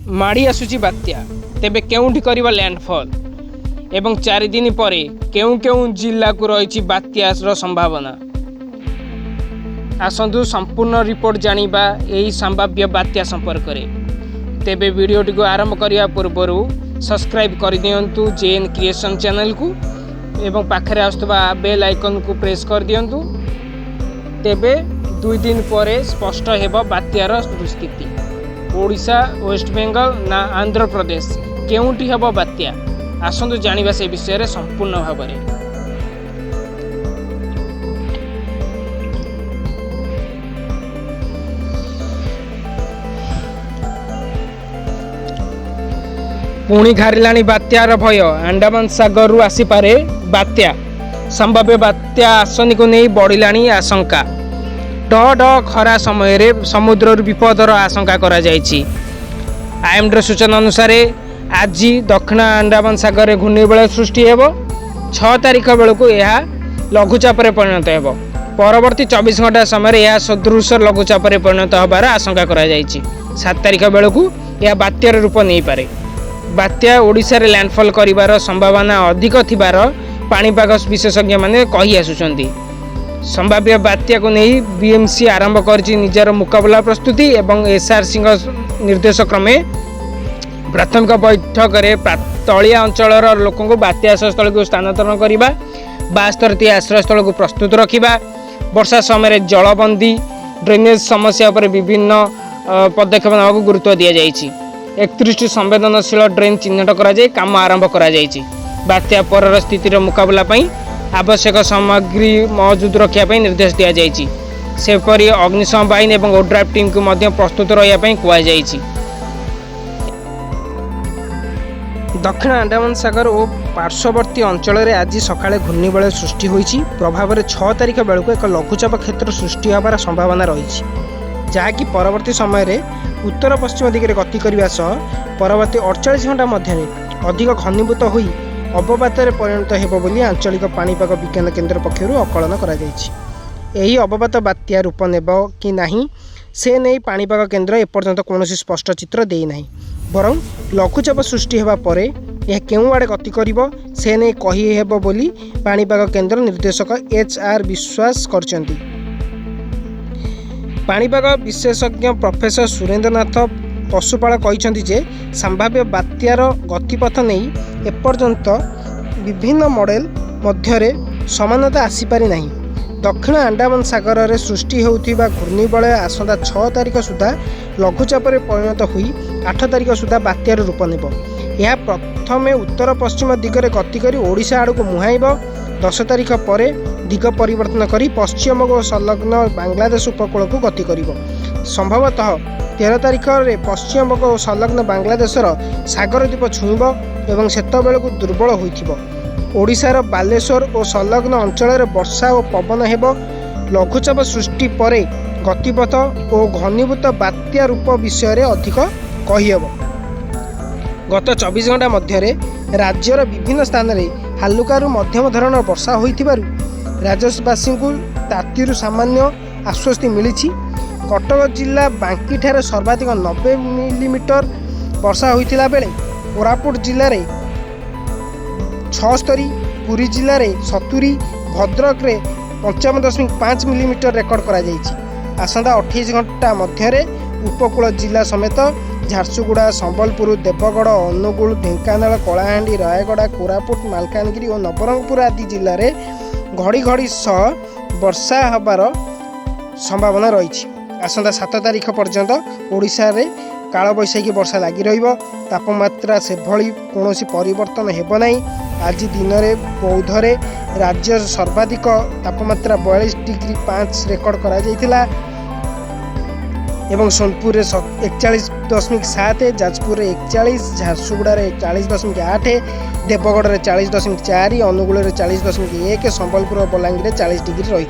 माड़ी आसुची बात्या तेबे केउंठी करिबा लैंडफॉल एवं 4 दिन परे केउं केउं जिल्ला को रही बात्यार संभावना आसतु संपूर्ण रिपोर्ट जानिबा एही संभाव्य बात्या संपर्क में। तेबे वीडियोटी को आरंभ करने पूर्व सब्सक्राइब कर दियंतु जेएन क्रिएशन चैनल को एवं पाखरे आसुवा बेल आइकन को प्रेस कर दियंतु। तेबे 2 दिन पर स्पष्ट हेब बात्यार स्थिति। ओडिशा, वेस्ट बेंगल ना आंध्र प्रदेश केउंठी हेब बात्या आसतु जानिबा से विषय संपूर्ण भाव में। पुणी घारिलाणी बात्यार भय। अंडमान सागर रु आसीपारे बात्या। संभाव्य बात्या आसनी को नहीं बढ़िलाणी आशंका। ढ ढ खरा समय रे समुद्र विपदर आशंका करा जायछि। आईएमडी सूचना अनुसार आज दक्षिण अंडमान सागर में घूर्णिबलय सृष्टि हेब। 6 तारिख बेलू यह लघुचाप परिणत हेब। परवर्ती 24 घंटा समय यह सदृश लघुचाप परिणत होबार आशंका करा जायछि। 7 तारिख बेलू यह बात्यार रूप नहीं पारे। बात्या ओडिशा रे लैंडफॉल करिवार संभावना अधिक थिबार पाणीपाग विशेषज्ञ माने कहि आसुचंती। संभाव्य बात्या को नहीं बीएमसी आरंभ करछि निजर मुकाबला प्रस्तुति एवं एसआरसी निर्देश क्रमे प्राथमिक बैठक में तलिया अंचल लोकों को बात्या आश्रयस्थल को स्थानांतरण करने 72 आश्रयस्थल को प्रस्तुत रखा। वर्षा समय जलबंदी ड्रेनेज समस्या पर विभिन्न पदक्षेप नेबा को गुरुत्व दि जाइछि। 31 संवेदनशील ड्रेन चिन्हट करा जाय काम आरंभ करा जाइछि। बात्या पर स्थितिर मुकाबला पई आवश्यक सामग्री मौजूद रखा निर्देश दि जाइछि। सेपरि अग्निशम बाहिनी और ओड्राफ टीम को मध्य प्रस्तुत रहा कहुई। दक्षिण अंडमान सागर और पार्श्ववर्ती अंचल में आज सकाଳେ घूर्णिबलय सृष्टि होइछि। प्रभाव में 6 तारिख बेलू एक लघुचाप क्षेत्र सृष्टि होबार संभावना रही, जहाँकि परवर्ती समय रे उत्तर पश्चिम दिगरे गति करने सह परवर्ती 48 घंटा मध्य अधिक घनीभूत होई अवपातर परिणत हेब बोली आंचलिक पाणीपाग विज्ञान केन्द्र पक्षर आकलन करा जायछि। एही अवपात बात्या रूप नेब कि नाही से नहीं पाणीपाग केन्द्र एपर्यंत कौनसी स्पष्ट चित्र देई नाही। बरं लघुचाप सृष्टि हेबा परे यह केउं आड़े गति करिवो से नहीं कहि हेब बोली पाणीपाग केन्द्र निर्देशक HR विश्वास करछन्ति। पाणीपाग विशेषज्ञ प्रोफेसर सुरेंद्रनाथ पशुपाल कहिसंति जे संभाव्य बात्यार गतिपथ नहीं एपर्यंत विभिन्न मॉडल मध्यरे समानता आसीपारि नाही। दक्षिण अंडमान सागर में सृष्टि होउथिबा घूर्णिबलय आसंता 6 तारिख सुधा लघुचाप परिणत हुई 8 तारिख सुधा बात्यार रूप नेब। यह प्रथमे उत्तर पश्चिम दिगरे गति करी ओडिशा आड़ को मुहाइब। 10 तारिख पर दिग परिवर्तन करी पश्चिम को संलग्न बांग्लादेश उपकूल को गति करिब। संभवतः 13 तारिख में पश्चिम को संलग्न बांग्लादेशर सागर द्वीप छुईब एवं सेतबेलू दुर्बल होइथिबो। ओडिशार बालेश्वर और संलग्न अंचल में वर्षा और पवन हेब। लघुचाप सृष्टि पर गतिपथ और घनीभूत बात्या रूप विषय अधिक कहिहेब। गत 24 घंटा मध्य राज्यर विभिन्न स्थान में हालुकारु मध्यम धरणर वर्षा होइथिबारु राज्यवासी को तातीरु सामान्य आश्वस्ति मिली। कटक जिला बांकी ठारे सर्वाधिक 90 मिलीमीटर वर्षा होइथिला बेले कोरापुट जिले में 76, पुरी जिले में 70, भद्रक में 55.5 मिलीमीटर रेकर्ड करा जाइछि। आसंता 28 घंटा मध्य उपकूल जिला समेत झारसुगुड़ा, संबलपुर, देवगढ़, अनुगुल, ढेंकानाल, कलाहांडी, रायगड़ा, कोरापुट, मालकानगिरी और नवरंगपुर आदि जिले में घड़ी घड़ी सह वर्षा होबार संभावना रही। आसंता 7 तारिख पर्यंत ओडिशा रे कालबैशाखी वर्षा लगी रहिबो। तापमात्रा से भली कौनसी परिवर्तन हेब नाही। आज दिन में बौद्ध रे राज्य सर्वाधिक तापमात्रा 42.5 रेकर्ड करा जायतिला एवं सोनपुर रे 41.7, जाजपुर 41, झारसुगुड़ा 40.8, देवगढ़ 40.4, अनुगुल 40.1, संबलपुर और बलांगीर 40 डिग्री रही।